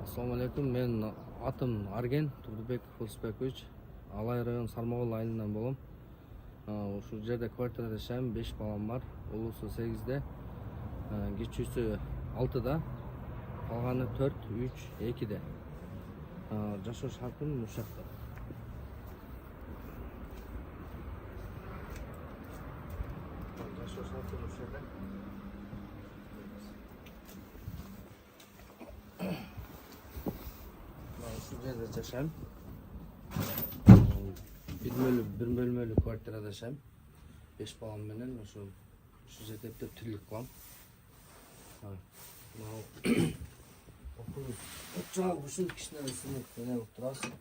Assalamu alaikum. Men atım Argen Turдубек Кулсбекович. Алай район Сармагул айылынан болом. Ушул жерде квартирада жашайм, 5 балам бар. Улуусу 8де, кичүүсү 6да, калганы 4, 3, 2де. Жашоо шартым ушакта. Жашоо шартым ушакта. Ушул жерде жашайм. Bir bölmeli kvartirada жашайм. 5 балам менен ушул жерде эптеп тирлик кылам. Ocağın kuşun kişneresini böyle oturasın.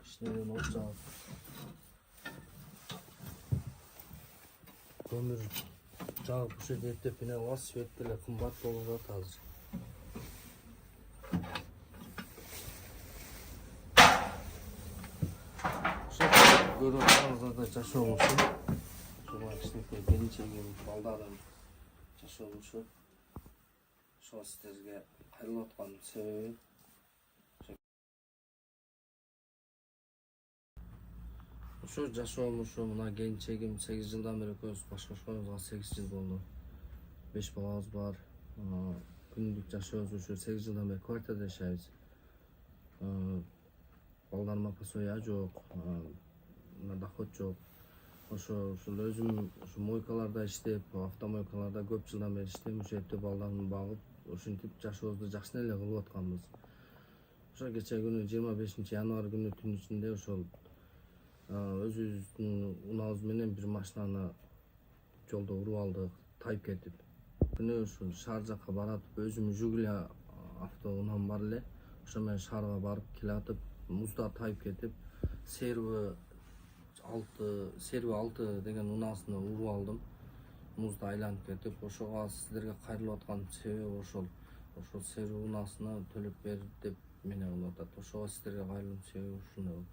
Kişnerin ocağı. Kömür ocağı kuşu tepine var, sürekli kımbat dolu da hazır. Görüyorsanız da çaşı olmuşum. Şuna kişnekte beni çekim baldadan çaşı olmuşum. Şu sizlerge hayırlı otkan sebebi. Şu жашоо olmuşum, mına gençegim 8 yıldan beri koyuz. Başkoşmamızga 8 yıl oldu. 5 balamız var. Günlük жашообуз şu 8 yıldan beri kvartirada yaşayız. Балдарыма посоя жок, доход жок. Ошол өзүм мойкаларда иштеп, автомойкаларда көп жылдан бери иштейм. Ошол жерде балдарымды багып, ушинтип жашообузду жакшы эле кылып атканбыз. Ошо кече күнү 25 январь күнү түн ичинде ошол өзүбүздүн унаабыз менен бир машинаны жолдо уруп алдык, тайып кетип. Күнү ушул шаар жакка баратып, өзүм жүк эле автоунам бар эле. Ошо менен шаарга барып келатып, музда тайып кетип, серви 6 деген унаасына уруп алдым. Музда айланып кетип, ошого сиздерге кайрылып аткан себеби ошол серви унаасына төлөп бер деп мени кылып атат. Ошого сиздерге кайрылган себеби ушундай болду.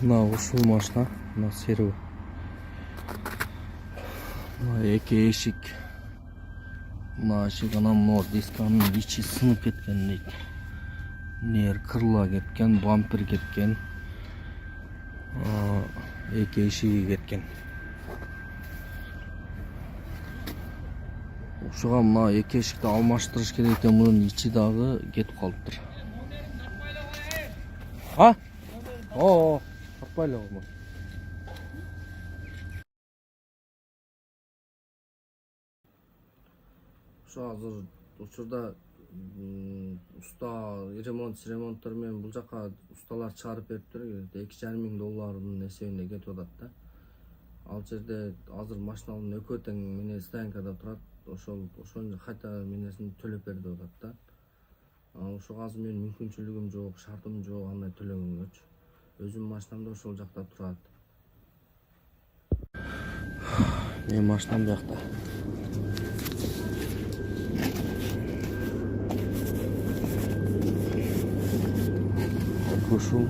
Мына ушул машина, мына серви. Мына эки эшик. Мына эшик анан могу дисканын ичи сынып кеткен дейт. Нер кырыла кеткен, бампер кеткен. Эки эшиги кеткен. Ошого мына эки эшикти алмаштырыш керек экен, мунун ичи дагы кетип калыптыр. Тартпайлы болмок. Ошо азыр учурда уста ремонттор менен бул жака усталар чыгарып бериптир. $2,500 эсебинде кетип атат да. Ал жерде азыр машиналардын экөө тең менен стоянкада турат. Ошону кайта менесин төлөп бер деп атат да. Ошого азыр менин мүмкүнчүлүгүм жок, шартым жок андай төлөгөнгөчү. Өзүм машинамда ошол жакта турат. Менин машинам бuyakta.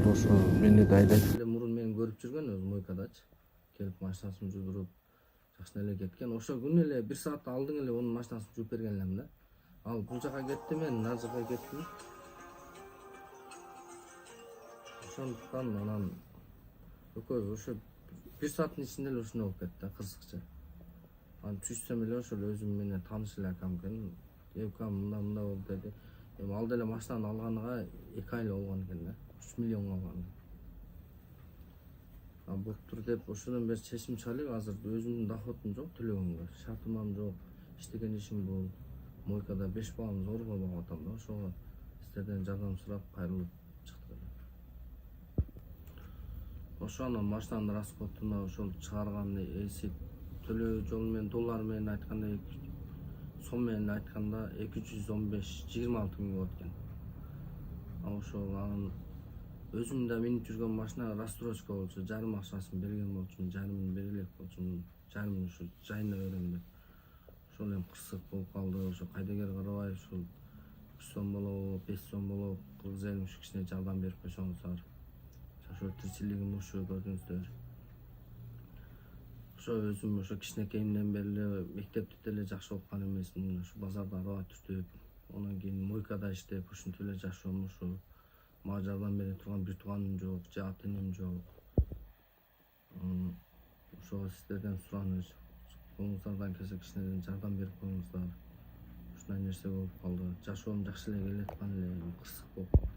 Ошо мени дайдайт эле мурун мени көрүп жүргөн өзү мойкадачы. Келип машинасын жудуруп жакшы эле кеткен. Ошо күнү эле 1 саатта алдың эле онун машинасын жууп берген элем да. Ал бул жака кетти, мен нар жака кеттим. Ошондуктан анан экөөбүз ошо 1 сааттын ичинде эле ушундай болуп кетти, кырсыкча. Анан түшсөм эле ошол өзүм менен тааныш эле акам экен. Экам мында болду деди. Эми ал деле машинаны алганыга 2 ай эле болгон экен да. 3 миллионго алган. Болуптур деп ошондон бери чечим чыгарып, азыр өзүмдүн доходум жок төлөгөнгө. Шартым жок. Иштеген ишим бул. Мойкада 5 балам зорго багып атам да. Ошого сиздерден жардам сурап кайрылып чыктык. Ошонун машинанын расходуна ошол чыгарган эсеп төлөө жол менен доллар менен айтканда сом менен айтканда 215-26 миң болот экен. Ошол анын өзүм да минип жүргөн машина рассрочка болчу, жарым акчасын берген болчумун, жарымын бере элек болчумун, жарымын ушу жайына берем деп. Ошол эми кырсык болуп калды. Ошо кайдыгер карабай ушул 100 сом болобу, 5 сом болобу, кыз элим ушу кичине жардам берип койсоңуздар. Жашоо тиричилигим ушу көрдүңүздөр. Ошо өзүм ошо кичинекейимден бери эле мектепти деле жакшы окуган эмесмин. Ошо базарда араба түртүп, андан кийин мойкада иштеп, ушинтип эле жашоом. Ошо мага жардам бере турган бир тууганым жок, же ата энем жок. Ошого сиздерден сураныч, колуңуздардан келсе кичинеден жардам берип коюңуздар. Ушундай нерсе болуп калды. Жашоом жакшы эле келаткан эле, кырсык болуп калды.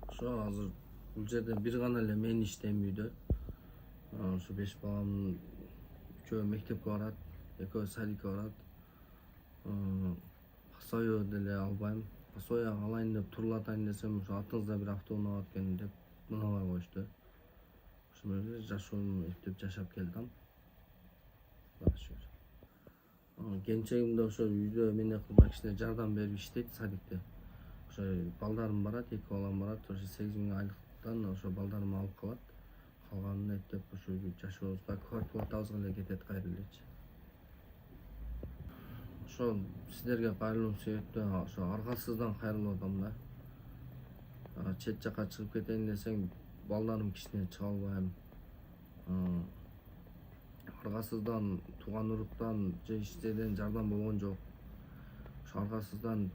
Ошо азыр бул жерде бир гана эле мен иштейм үйдө. Ошо 5 баламдын үчөө мектепке барат, экөө садикке барат. Пасоя деле албайм. Пасоя алайын деп турулатайын десем, ошо артыңызда бир автоунаа бар экен деп мынабай коюшту. Ошо менен жашоомду эптеп жашап келдим. Кенчегимде ошо үйдө эмне кылбай кичине жардам берип иштейт садикте. Ошо балдарым барат, 2 балам барат. Ошо 8.000 айлыктан ошо балдарым алып калат. Калганын эптеп ошо жашообузга квартплатабызга эле кетет кайра элечи. Ошо сиздерге кайрылуум себептен ошо аргасыздан кайрылып атам да. Чет жака чыгып кетейин десең, балдарым кичине чыга албайм. Аргасыздан тууган уруктан же эч жерден жардам болгон жок. Ошо аргасыздан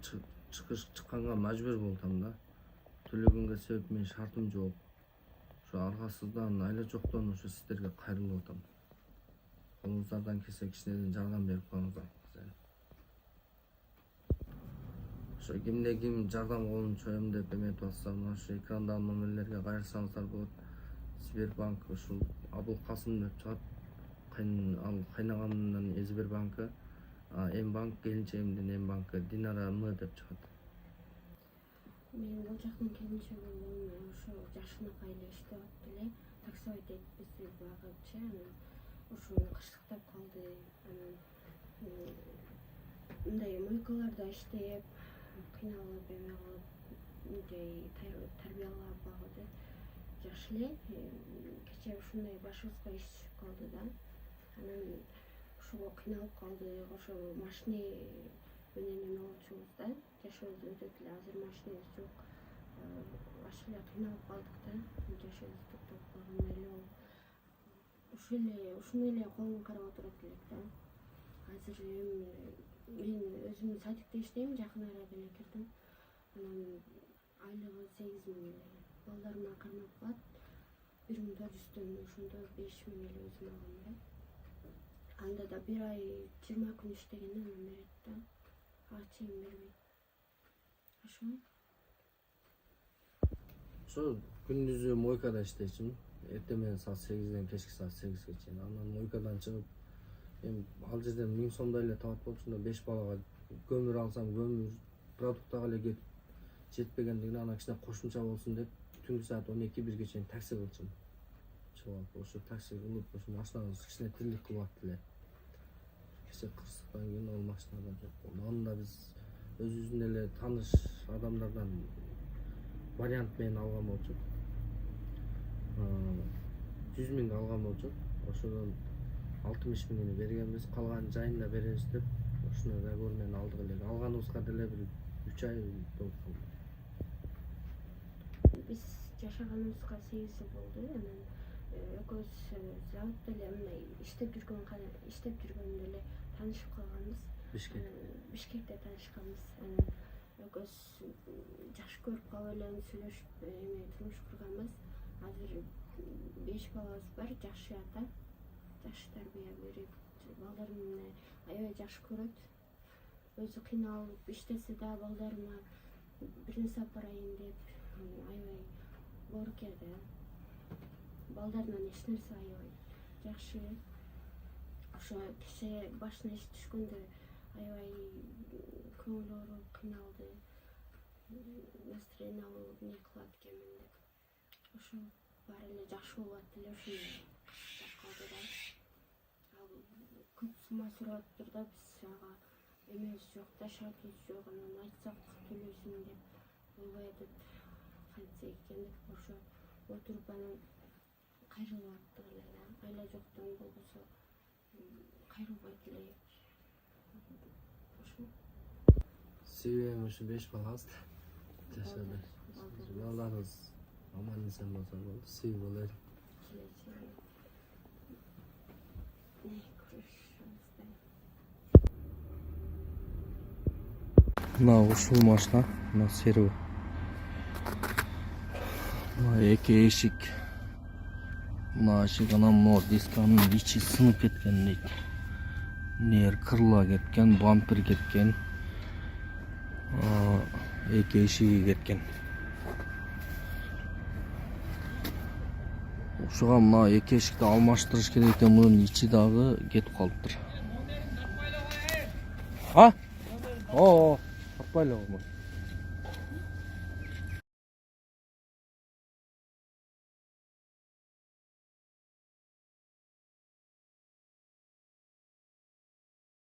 чыкканга мажбур болуп атам да. Төлөгөнгө себеп менин шартым жок. Ошо аргасыздан айла жоктон ошо сиздерге кайрылып атам. Колуңуздардан келсе кичинеден жардам берип коюңуздар. Ошо кимде ким жардам колун чоем деп эметип атса, мына ошо экрандагы номерлерге кайрылсаңыздар болот. Сбербанк ушул Абылкасым деп чыгат. Кайнагамдын Сбербанкы, М-банк, келинчегимдин М-банкы Динара М деп чыгат. Мен бул жактын келинчеги болом, ошо жашынакай эле иштеп атты эле. Такси айтып бизди багыпчы, анан ошону кырсыктап калды. Анан мындай мойкаларда иштеп, кыйналып эме кылып, мындай тарбиялап багды. Жакшы эле. Кечээ ушундай башыбызга иш түшүп калды да. Анан ошого кыйналып калдык. Ошо машина менен эме болчубуз да. Жашообуз өтөт эле. Азыр машинабыз жок. Аш эле кыйналып калдык да. Жашообуз токтоп калган эле болуп. Ушуну эле колум карап отурат элек да. Азыр мен өзүм садикте иштейм, жакын арада эле кирдим. Анан айлыгы 8.000 эле. Балдарыма кармап калат. 1.400 ошондо 5.000 эле өзүм алам да. Анда да бир ай 20 күн иштегенде анан берет да. Ага чейин бербейт. Ошо күндүзү мойкада иштейчимин. Эртең менен саат 8ден кечки саат 8ге чейин. Анан мойкадан чыгып, эми ал жерден 1000 сомдой эле табат болчумун. 5 балага көмүр алсам, көмүр продуктага эле кетип жетпегендигине анан кичине кошумча болсун деп түнкү саат 12-1ге чейин такси кылчым. Чыгып, ошо такси кылып, ошо машинабыз кичине тирлик кылып аттылы. Кечээ кырсыктан кийин ал машинада жок болду. Аны да биз өзүбүздүн эле тааныш адамдардан вариант менен алган болчук. 100 миңге алган болчук. Ошодон 60 миңини бергенбиз, калган жайында беребиз деп, ошону договор менен алдык эле. Алганыбызга деле бир 3 ай болуп калды. Биз жашаганыбызга 8 жыл болду. Анан экөөбүз заводдо эле мындай иштеп жүргөндө эле таанышып калганбыз. Бишкекте таанышканбыз. Анан экөөбүз жакшы көрүп калып эле сүйлөшүп, турмуш курганбыз. Азыр 5 балабыз бар, жакшы ата, жакшы тарбия берип, балдарымды аябай жакшы көрөт. Өзү кыйналып иштесе да балдарыма бир нерсе алып барайын деп аябай боорукер да. Балдарынан эч нерсе аябай жакшы. Ошо кечээ башына иш түшкөндө аябай көңүл ооруп, кыйналды. Настроение алып эмне кылат экенмин деп. Ошо баары эле жакшы болуп атты эле, ошону жап калды да. Ал көп сумма сурап атыптыр да, биз ага эмебиз жок да, шартыбыз жок, анан айтсак төлөйсүң деп болбой атат. Кантсе экен деп ошо отуруп анан кайрылып аттык эле да. Айла жоктон болбосо кайрылбайт элек. Ошо. Себебим ошо 5 балабыз жашады. Балдарыбыз Аман есен болсаң болды, сый болайын. Келесі. Не көрішімізді. Мына ушул машина, мына серүү. Мына эки эшик. Мына ашык анан мына дисканын ичи сынып кеткен дейт. Нер кырыла кеткен, бампер кеткен. Эки эшиги кеткен. Ушуга мына эки эшикти алмаштырыш керек экен, мунун ичи дагы кетип калыптыр. А? Таппай эле коймой.